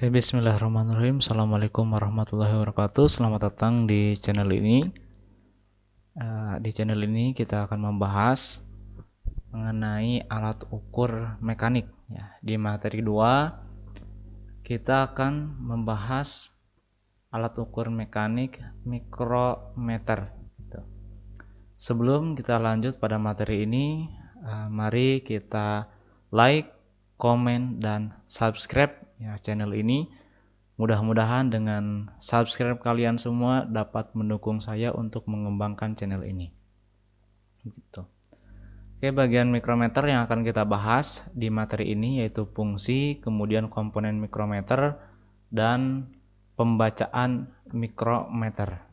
Bismillahirrahmanirrahim. Assalamualaikum warahmatullahi wabarakatuh. Selamat datang di channel ini. Di channel ini kita akan membahas mengenai alat ukur mekanik. Ya, di materi 2 kita akan membahas alat ukur mekanik mikrometer. Sebelum kita lanjut pada materi ini, mari kita like, komen, dan subscribe ya channel ini. Mudah-mudahan dengan subscribe kalian semua dapat mendukung saya untuk mengembangkan channel ini. Gitu. Oke, bagian mikrometer yang akan kita bahas di materi ini yaitu fungsi, kemudian komponen mikrometer, dan pembacaan mikrometer.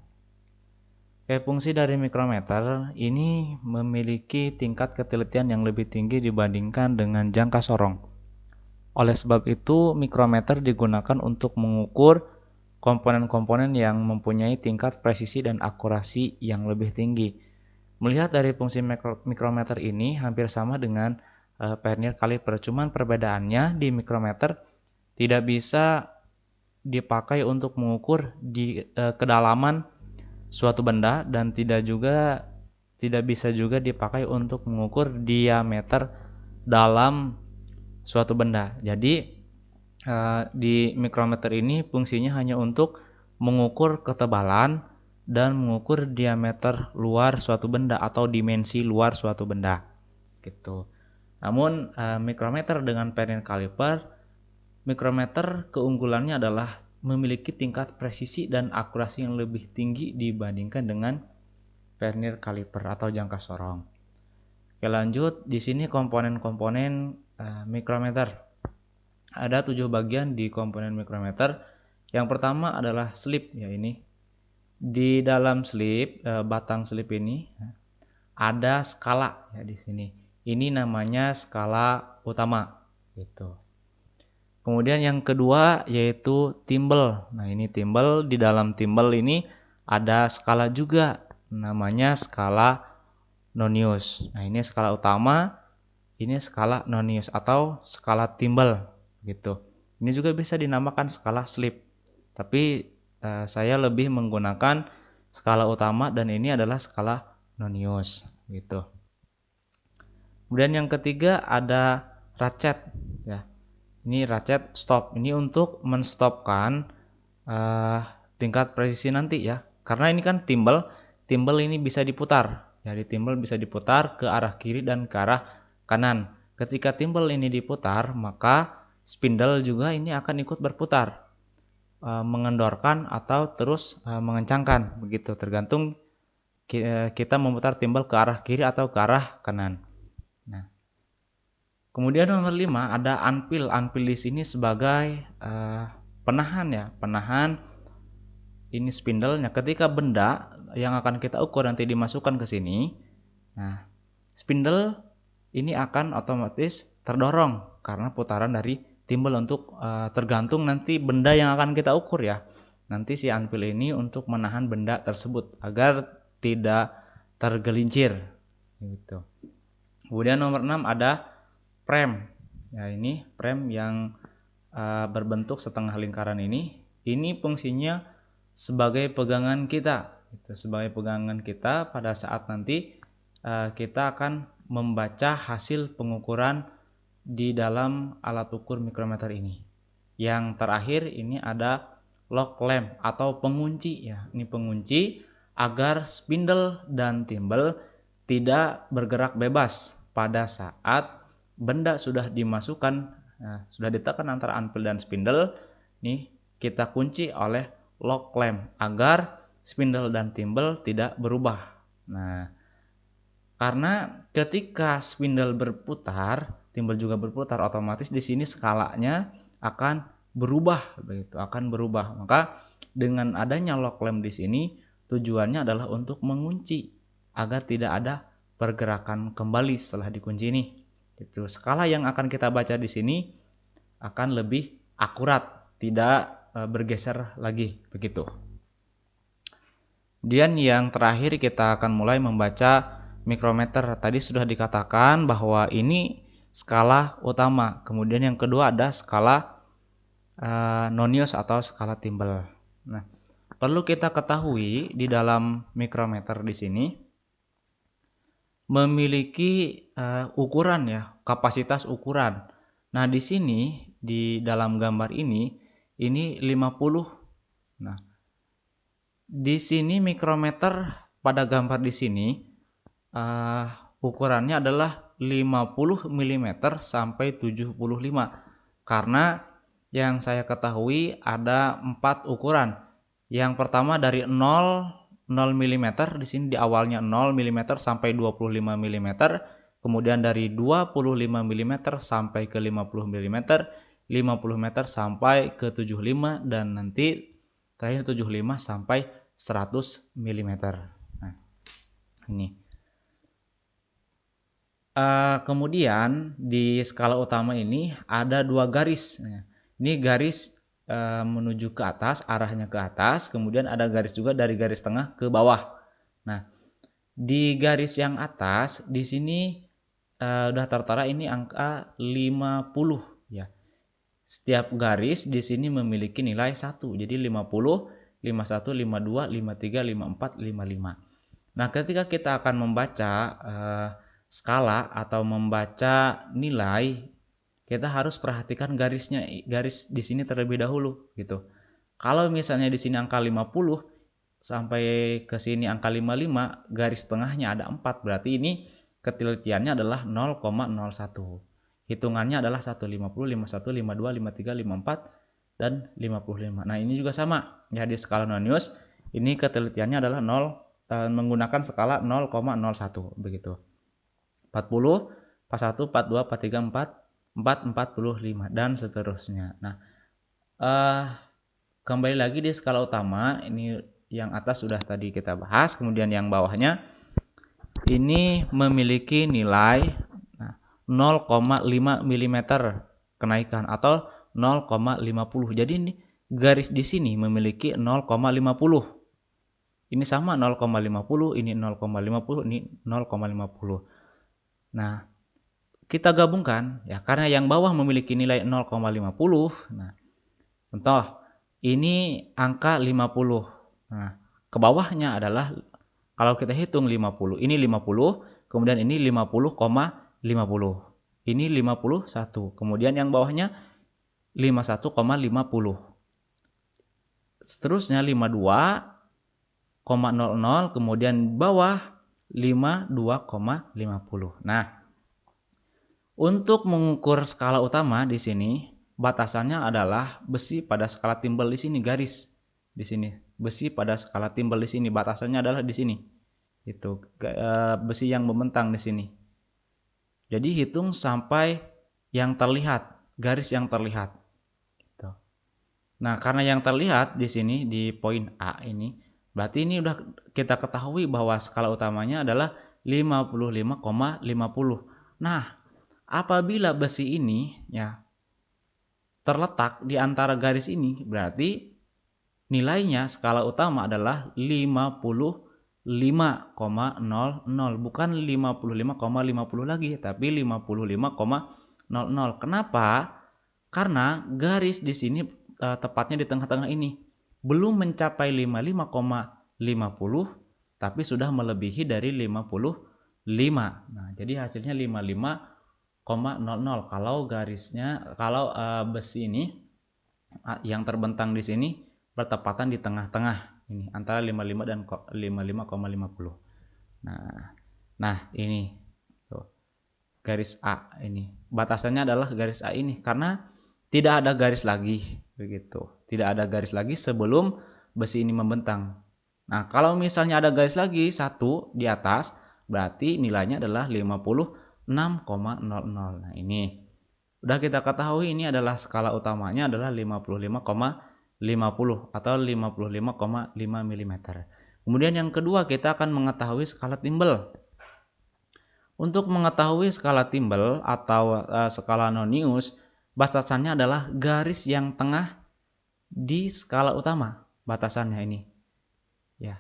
Oke, fungsi dari mikrometer ini memiliki tingkat ketelitian yang lebih tinggi dibandingkan dengan jangka sorong. Oleh sebab itu, mikrometer digunakan untuk mengukur komponen-komponen yang mempunyai tingkat presisi dan akurasi yang lebih tinggi. Melihat dari fungsi mikrometer ini hampir sama dengan vernier caliper, cuman perbedaannya di mikrometer tidak bisa dipakai untuk mengukur di kedalaman suatu benda dan tidak bisa juga dipakai untuk mengukur diameter dalam suatu benda. Jadi di mikrometer ini fungsinya hanya untuk mengukur ketebalan dan mengukur diameter luar suatu benda atau dimensi luar suatu benda. Gitu. Namun mikrometer dengan vernier caliper, mikrometer keunggulannya adalah memiliki tingkat presisi dan akurasi yang lebih tinggi dibandingkan dengan vernier caliper atau jangka sorong. Oke, lanjut. Di sini komponen-komponen mikrometer. Ada 7 bagian di komponen mikrometer. Yang pertama adalah slip ya ini. Di dalam slip, batang slip ini ada skala ya di sini. Ini namanya skala utama gitu. Kemudian yang kedua yaitu timbel. Nah, ini timbel, di dalam timbel ini ada skala juga namanya skala nonius. Nah, ini skala utama, ini skala nonius atau skala timbel gitu. Ini juga bisa dinamakan skala slip. Tapi saya lebih menggunakan skala utama dan ini adalah skala nonius gitu. Kemudian yang ketiga ada ratchet ya. Ini ratchet stop. Ini untuk menstopkan tingkat presisi nanti ya. Karena ini kan timbel ini bisa diputar. Jadi timbel bisa diputar ke arah kiri dan ke arah kanan. Ketika timbel ini diputar, maka spindle juga ini akan ikut berputar, mengendorkan atau terus mengencangkan, begitu tergantung kita memutar timbel ke arah kiri atau ke arah kanan. Nah, kemudian nomor 5 ada anvil. Anvil di sini sebagai penahan ya, penahan ini spindlenya. Ketika benda yang akan kita ukur nanti dimasukkan ke sini, nah spindle ini akan otomatis terdorong karena putaran dari timbel untuk tergantung nanti benda yang akan kita ukur ya. Nanti si anvil ini untuk menahan benda tersebut agar tidak tergelincir gitu. Kemudian nomor 6 ada frame. Ya, ini frame yang berbentuk setengah lingkaran ini. Ini fungsinya sebagai pegangan kita gitu. Sebagai pegangan kita pada saat nanti kita akan membaca hasil pengukuran di dalam alat ukur mikrometer ini. Yang terakhir ini ada lock lamp atau pengunci ya. Ini pengunci agar spindle dan timbel tidak bergerak bebas pada saat benda sudah dimasukkan, sudah ditekan antara anvil dan spindle. Nih kita kunci oleh lock lamp agar spindle dan timbel tidak berubah. Nah, karena ketika spindle berputar, timbel juga berputar, otomatis di sini skalanya akan berubah begitu, akan berubah. Maka dengan adanya lock lamp di sini tujuannya adalah untuk mengunci agar tidak ada pergerakan kembali setelah dikunci ini. Itu skala yang akan kita baca di sini akan lebih akurat, tidak bergeser lagi begitu. Kemudian yang terakhir kita akan mulai membaca mikrometer. Tadi sudah dikatakan bahwa ini skala utama. Kemudian yang kedua ada skala nonius atau skala timbel. Nah, perlu kita ketahui di dalam mikrometer di sini memiliki ukuran ya, kapasitas ukuran. Nah, di sini di dalam gambar ini 50. Nah, di sini mikrometer pada gambar di sini ukurannya adalah 50 mm sampai 75. Karena yang saya ketahui ada 4 ukuran. Yang pertama dari 0 mm, di sini di awalnya 0 mm sampai 25 mm, kemudian dari 25 mm sampai ke 50 mm, 50 meter sampai ke 75, dan nanti terakhir 75 sampai 100 mm. Nah, ini. Kemudian di skala utama ini ada 2 garis. Nah, ini garis menuju ke atas, arahnya ke atas, kemudian ada garis juga dari garis tengah ke bawah. Nah, di garis yang atas di sini udah tertera ini angka 50 ya. Setiap garis di sini memiliki nilai 1. Jadi 50, 51, 52, 53, 54, 55. Nah, ketika kita akan membaca skala atau membaca nilai, kita harus perhatikan garisnya, garis di sini terlebih dahulu gitu. Kalau misalnya di sini angka 50 sampai ke sini angka 55, garis tengahnya ada 4, berarti ini ketelitiannya adalah 0,01. Hitungannya adalah 1, 50, 51, 52, 53, 54, dan 55. Nah, ini juga sama ya, di skala nonius ini ketelitiannya adalah 0, menggunakan skala 0,01 begitu. 40, 41, 42, 43, 4, 45 dan seterusnya. Nah, kembali lagi di skala utama, ini yang atas sudah tadi kita bahas, kemudian yang bawahnya ini memiliki nilai 0,5 mm kenaikan atau 0,50. Jadi ini garis di sini memiliki 0,50. Ini sama 0,50, ini 0,50, ini 0,50. Nah, kita gabungkan ya, karena yang bawah memiliki nilai 0,50. Nah, contoh ini angka 50. Nah, ke bawahnya adalah kalau kita hitung 50, ini 50, kemudian ini 50,50. Ini 51. Kemudian yang bawahnya 51,50. Seterusnya 52,00, kemudian bawah 52,50. Nah, untuk mengukur skala utama di sini batasannya adalah besi pada skala timbel di sini, garis di sini. Besi pada skala timbel di sini batasannya adalah di sini. Itu besi yang membentang di sini. Jadi hitung sampai yang terlihat, garis yang terlihat. Nah, karena yang terlihat di sini di poin A ini, berarti ini udah kita ketahui bahwa skala utamanya adalah 55,50. Nah, apabila besi ini ya terletak di antara garis ini, berarti nilainya skala utama adalah 55,00, bukan 55,50 lagi, tapi 55,00. Kenapa? Karena garis di sini tepatnya di tengah-tengah ini belum mencapai 55,50, tapi sudah melebihi dari 55. Nah, jadi hasilnya 55,00 kalau garisnya, kalau besi ini yang terbentang di sini bertepatan di tengah-tengah ini antara 55 dan 55,50. Nah, ini tuh, garis A ini. Batasannya adalah garis A ini karena tidak ada garis lagi begitu. Tidak ada garis lagi sebelum besi ini membentang. Nah, kalau misalnya ada garis lagi satu di atas, berarti nilainya adalah 56,00. Nah, ini udah kita ketahui ini adalah skala utamanya adalah 55,50 atau 55,5 mm. Kemudian yang kedua kita akan mengetahui skala timbel. Untuk mengetahui skala timbel atau skala nonius, batasannya adalah garis yang tengah di skala utama. Batasannya ini. Ya.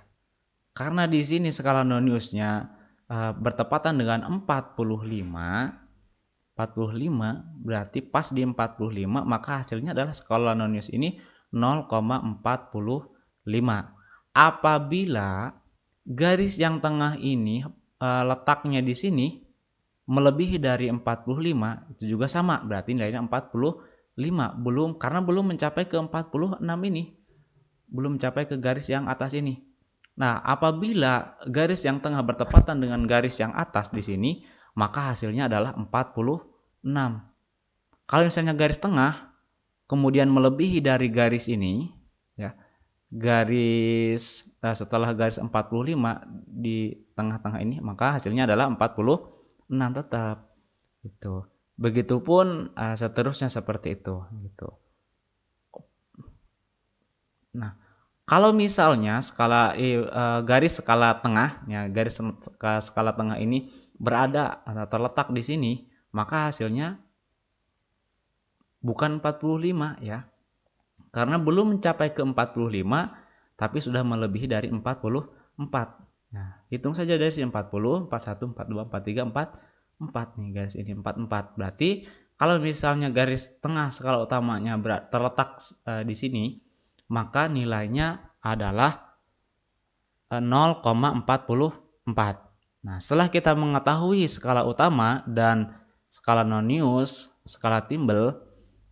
Karena di sini skala noniusnya bertepatan dengan 45, 45, berarti pas di 45, maka hasilnya adalah skala nonius ini 0,45. Apabila garis yang tengah ini letaknya di sini melebihi dari 45, itu juga sama, berarti nilainya 45. Karena belum mencapai ke 46 ini. Belum mencapai ke garis yang atas ini. Nah, apabila garis yang tengah bertepatan dengan garis yang atas di sini, maka hasilnya adalah 46. Kalau misalnya garis tengah kemudian melebihi dari garis ini, ya, garis setelah garis 45 di tengah-tengah ini, maka hasilnya adalah 46 tetap. Gitu. Begitupun seterusnya seperti itu. Gitu. Nah, kalau misalnya garis skala tengah, ya, garis skala tengah ini berada atau terletak di sini, maka hasilnya bukan 45 ya. Karena belum mencapai ke 45, tapi sudah melebihi dari 44. Nah, hitung saja dari sini 40, 41, 42, 43, 44 nih garis ini 44. Berarti kalau misalnya garis tengah skala utamanya terletak di sini, maka nilainya adalah 0,44. Nah, setelah kita mengetahui skala utama dan skala nonius, skala timbel,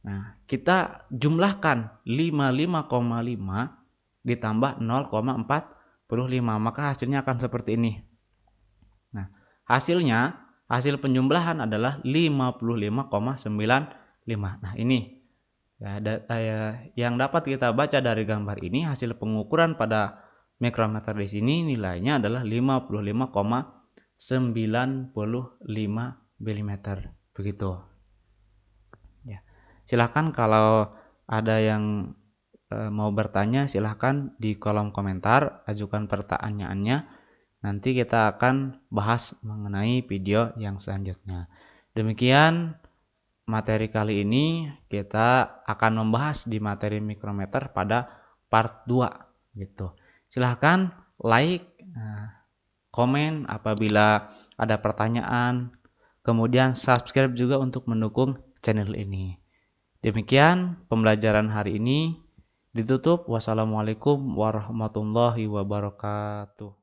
nah, kita jumlahkan 55,5 ditambah 0,45, maka hasilnya akan seperti ini. Nah, hasil penjumlahan adalah 55,95. Nah, ini ya, yang dapat kita baca dari gambar ini, hasil pengukuran pada mikrometer di sini nilainya adalah 55,95 mm. Begitu. Ya. Silahkan kalau ada yang mau bertanya, silahkan di kolom komentar ajukan pertanyaannya. Nanti kita akan bahas mengenai video yang selanjutnya. Demikian materi kali ini, kita akan membahas di materi mikrometer pada part 2 gitu. Silahkan like, komen apabila ada pertanyaan, kemudian subscribe juga untuk mendukung channel ini. Demikian pembelajaran hari ini ditutup. Wassalamualaikum warahmatullahi wabarakatuh.